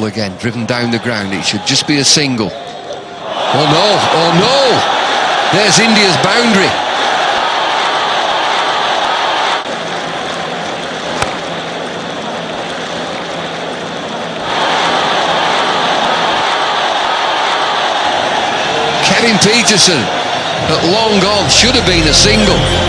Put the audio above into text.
again, driven down the ground. It should just be a single. Oh no, oh no! There's India's boundary. Kevin Peterson at long on, should have been a single.